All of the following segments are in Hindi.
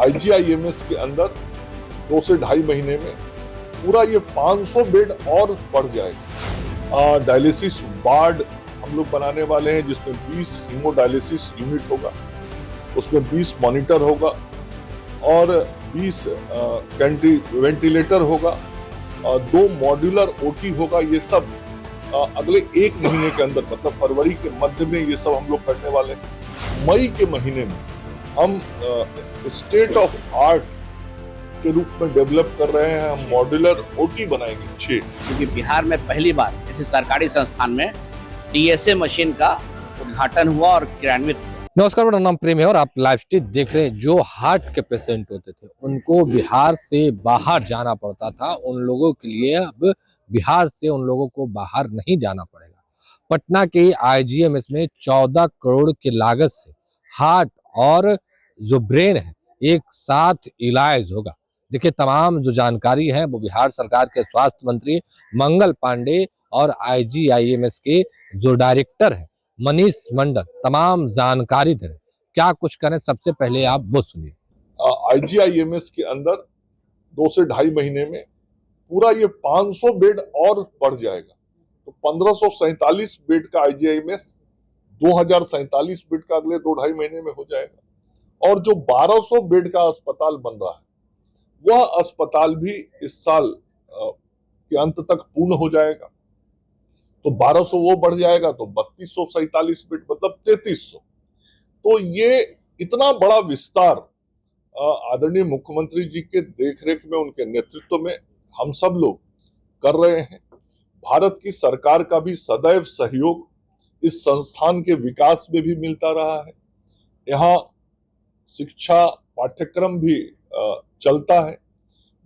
IGIMS के अंदर 2 से ढाई महीने में पूरा ये 500 बेड और बढ़ जाएगा। डायलिसिस वार्ड हम लोग बनाने वाले हैं, जिसमें 20 हीमोडायलिसिस यूनिट होगा, उसमें 20 मॉनिटर होगा और 20 वेंटिलेटर होगा, 2 मॉड्यूलर OT होगा। ये सब अगले 1 महीने के अंदर, मतलब फरवरी के मध्य में ये सब हम लोग करने वाले हैं। मई के महीने में हम स्टेट ऑफ आर्ट के रूप में डेवलप कर रहे हैं। हम मॉड्यूलर OT बनाएंगे 6, क्योंकि बिहार में पहली बार किसी सरकारी संस्थान में DSA मशीन का उद्घाटन हुआ और क्रियान्वित हुआ। नमस्कार, मेरा नाम प्रेम है और आप लाइव स्ट्रीट देख रहे हैं। जो हार्ट के पेशेंट होते थे उनको बिहार से बाहर जाना पड़ता था, उन लोगों के लिए अब बिहार से उन लोगों को बाहर नहीं जाना पड़ेगा। पटना के IGMS में 14 करोड़ की लागत से हार्ट और जो ब्रेन है एक साथ इलाज होगा। देखिए, तमाम जो जानकारी है वो बिहार सरकार के स्वास्थ्य मंत्री मंगल पांडे और IGIMS के जो डायरेक्टर है मनीष मंडल तमाम जानकारी दे रहे। क्या कुछ करें, सबसे पहले आप वो सुनिए। IGIMS के अंदर 2 से ढाई महीने में पूरा ये 500 बेड और बढ़ जाएगा, तो 1547 बेड का IGIMS 2047 बेड का अगले 2-2.5 महीने में हो जाएगा। और जो 1200 बेड का अस्पताल बन रहा है, वह अस्पताल भी इस साल के अंत तक पूर्ण हो जाएगा। तो 1200 वो बढ़ जाएगा, तो 3247 बेड, मतलब 3300। तो ये इतना बड़ा विस्तार आदरणीय मुख्यमंत्री जी के देखरेख में, उनके नेतृत्व में हम सब लोग कर रहे हैं। भारत की सरकार का भी सदैव सहयोग इस संस्थान के विकास में भी मिलता रहा है। यहाँ शिक्षा पाठ्यक्रम भी चलता है।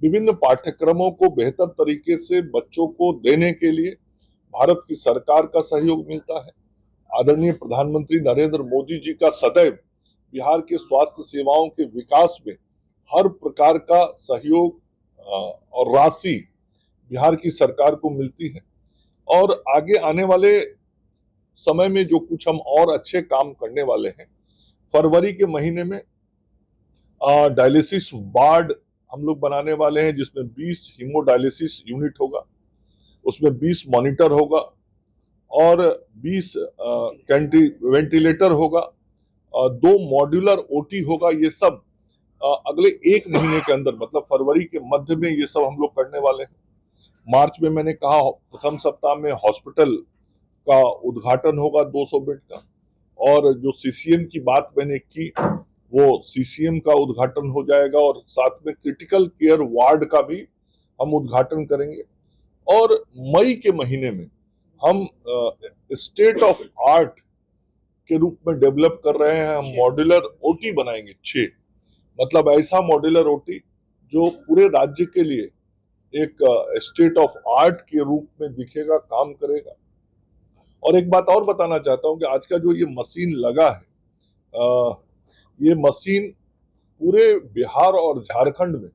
विभिन्न पाठ्यक्रमों को बेहतर तरीके से बच्चों को देने के लिए भारत की सरकार का सहयोग मिलता है। आदरणीय प्रधानमंत्री नरेंद्र मोदी जी का सदैव बिहार के स्वास्थ्य सेवाओं के विकास में हर प्रकार का सहयोग और राशि बिहार की सरकार को मिलती है। और आगे आने वाले समय में जो कुछ हम और अच्छे काम करने वाले हैं, फरवरी के महीने में डायलिसिस वार्ड हम लोग बनाने वाले हैं, जिसमें 20 हीमोडायलिसिस यूनिट होगा, उसमें 20 मॉनिटर होगा और 20 वेंटिलेटर होगा, 2 मॉड्यूलर OT होगा। ये सब अगले 1 महीने के अंदर, मतलब फरवरी के मध्य में ये सब हम लोग करने वाले हैं। मार्च में मैंने कहा प्रथम सप्ताह में हॉस्पिटल का उद्घाटन होगा 200 बेड का, और जो CCM की बात मैंने की वो CCM का उद्घाटन हो जाएगा, और साथ में क्रिटिकल केयर वार्ड का भी हम उद्घाटन करेंगे। और मई के महीने में हम स्टेट ऑफ आर्ट के रूप में डेवलप कर रहे हैं। हम मॉड्यूलर OT बनाएंगे 6, मतलब ऐसा मॉड्यूलर OT जो पूरे राज्य के लिए एक स्टेट ऑफ आर्ट के रूप में दिखेगा, काम करेगा। और एक बात और बताना चाहता हूं कि आज का जो ये मशीन लगा है, ये मशीन पूरे बिहार और झारखंड में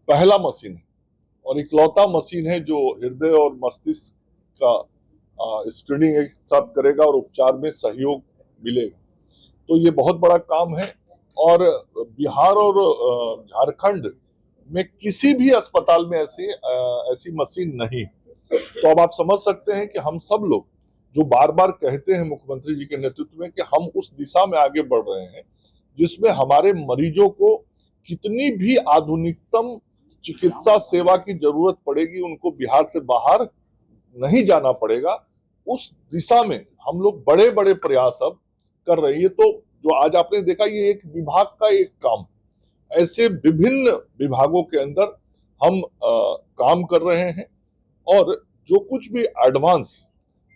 पहला मशीन है और इकलौता मशीन है जो हृदय और मस्तिष्क का स्क्रीनिंग एक साथ करेगा और उपचार में सहयोग मिलेगा। तो ये बहुत बड़ा काम है, और बिहार और झारखंड में किसी भी अस्पताल में ऐसी मशीन नहीं। तो अब आप समझ सकते हैं कि हम सब लोग जो बार बार कहते हैं मुख्यमंत्री जी के नेतृत्व में कि हम उस दिशा में आगे बढ़ रहे हैं जिसमें हमारे मरीजों को कितनी भी आधुनिकतम चिकित्सा सेवा की जरूरत पड़ेगी, उनको बिहार से बाहर नहीं जाना पड़ेगा। उस दिशा में हम लोग बड़े बड़े प्रयास अब कर रहे हैं। ये तो जो आज आपने देखा, ये एक विभाग का एक काम, ऐसे विभिन्न विभागों के अंदर हम काम कर रहे हैं। और जो कुछ भी एडवांस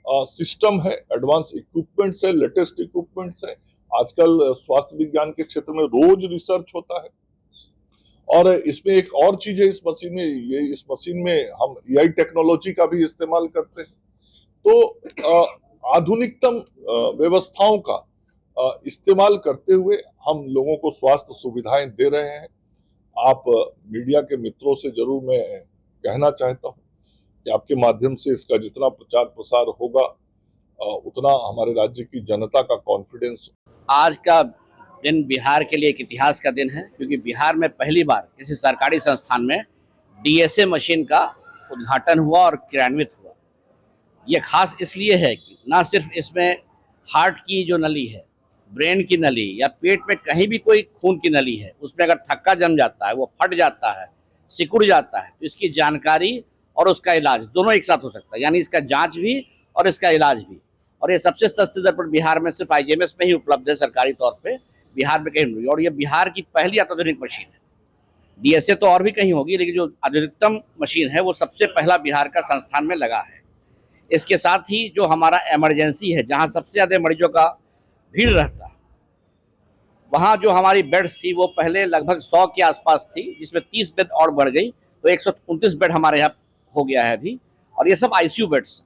सिस्टम है, एडवांस इक्विपमेंट्स है, लेटेस्ट इक्विपमेंट्स है, आजकल स्वास्थ्य विज्ञान के क्षेत्र में रोज रिसर्च होता है। और इसमें एक और चीज है इस मशीन में हम AI टेक्नोलॉजी का भी इस्तेमाल करते हैं। तो आधुनिकतम व्यवस्थाओं का इस्तेमाल करते हुए हम लोगों को स्वास्थ्य सुविधाएं दे रहे हैं। आप मीडिया के मित्रों से जरूर मैं कहना चाहता हूं कि आपके माध्यम से इसका जितना प्रचार प्रसार होगा, उतना हमारे राज्य की जनता का कॉन्फिडेंस। आज का दिन बिहार के लिए एक इतिहास का दिन है, क्योंकि बिहार में पहली बार किसी सरकारी संस्थान में डीएसए मशीन का उद्घाटन हुआ और क्रियान्वित हुआ। ये खास इसलिए है कि ना सिर्फ इसमें हार्ट की जो नली है, ब्रेन की नली या पेट में कहीं भी कोई खून की नली है, उसमें अगर थक्का जम जाता है, वो फट जाता है, सिकुड़ जाता है, तो इसकी जानकारी और उसका इलाज दोनों एक साथ हो सकता है, यानी इसका जांच भी और इसका इलाज भी। और ये सबसे सस्ते दर पर बिहार में सिर्फ आईजीएमएस में ही उपलब्ध है सरकारी तौर पे, बिहार में कहीं नहीं। और ये बिहार की पहली अत्याधुनिक मशीन है। डीएसए तो और भी कहीं होगी, लेकिन जो आधुनिकतम मशीन है वो सबसे पहला बिहार का संस्थान में लगा है। इसके साथ ही जो हमारा इमरजेंसी है, जहाँ सबसे ज़्यादा मरीजों का भीड़ रहता है, वहाँ जो हमारी बेड्स थी वो पहले लगभग 100 के आसपास थी, जिसमें 30 बेड और बढ़ गई, तो 129 बेड हमारे यहाँ हो गया है अभी। और ये सब आईसीयू बेड्स,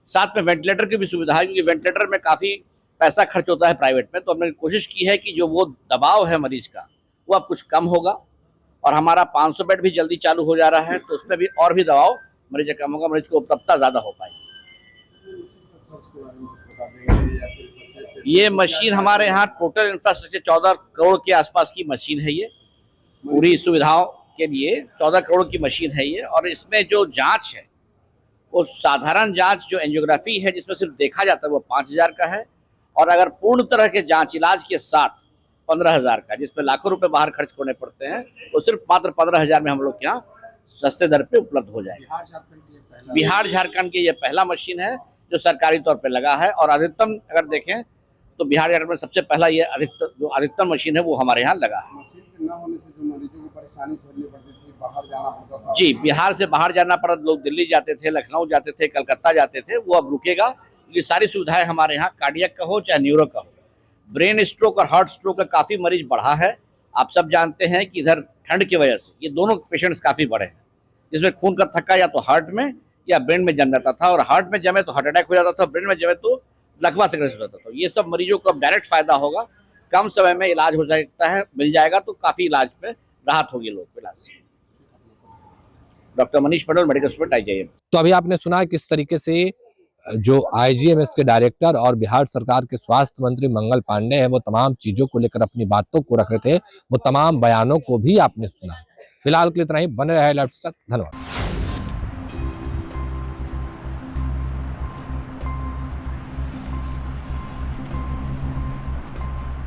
साथ में वेंटिलेटर की भी सुविधा है, क्योंकि वेंटिलेटर में काफ़ी पैसा खर्च होता है प्राइवेट में। तो हमने कोशिश की है कि जो वो दबाव है मरीज का, वो अब कुछ कम होगा। और हमारा 500 बेड भी जल्दी चालू हो जा रहा है, तो उसमें भी और भी दबाव मरीज का कम होगा, मरीज को उपलब्धता ज़्यादा हो पाएगी। ये मशीन हमारे यहाँ टोटल इंफ्रास्ट्रक्चर 14 करोड़ के आसपास की मशीन है। ये पूरी सुविधाओं के लिए 14 करोड़ की मशीन है ये। और इसमें जो जांच है, वो साधारण जांच जो एंजियोग्राफी है, जिसमें सिर्फ देखा जाता है, वो 5000 का है। और अगर पूर्ण तरह के जांच इलाज के साथ 15,000 का, जिसमें लाखों रुपए बाहर खर्च करने पड़ते हैं, वो सिर्फ मात्र 15,000 में हम लोग के यहाँ सस्ते दर पे उपलब्ध हो जाएगा। बिहार झारखंड की ये पहला मशीन है जो सरकारी तौर पे लगा है। और अधिकतम अगर देखें तो बिहार झारखंड में सबसे पहला ये अधिकतम मशीन है वो हमारे यहाँ लगा है। मशीन न होने से जो मरीजों को परेशानी झेलनी पड़ती थी, बाहर जाना पड़ता था। जी, बिहार से बाहर जाना पड़ा, लोग दिल्ली जाते थे, लखनऊ जाते थे, कलकत्ता जाते थे, वो अब रुकेगा। ये सारी सुविधाएं हमारे यहाँ, कार्डियक का हो चाहे न्यूरो का हो। ब्रेन स्ट्रोक और हार्ट स्ट्रोक का काफ़ी मरीज बढ़ा है। आप सब जानते हैं कि इधर ठंड की वजह से ये दोनों पेशेंट्स काफ़ी बढ़े हैं, जिसमें खून का थक्का या तो हार्ट में या ब्रेन में जम जाता था, और हार्ट में जमे तो हार्ट अटैक हो जाता था, ब्रेन में जमे तो लकवा से ग्रसित होता था। तो ये सब मरीजों को अब डायरेक्ट फायदा होगा, कम समय में इलाज हो सकता है, मिल जाएगा, तो काफ़ी इलाज में राहत होगी लोग को इलाज से। Doctor Manish Patel, medical student, IgM. तो अभी आपने सुना किस तरीके से जो आईजीएमएस के डायरेक्टर और बिहार सरकार के स्वास्थ्य मंत्री मंगल पांडे हैं, वो तमाम चीजों को लेकर अपनी बातों को रख रहे थे, वो तमाम बयानों को भी आपने सुना। फिलहाल के लिए इतना ही। बने रहे लाइव तक, धन्यवाद।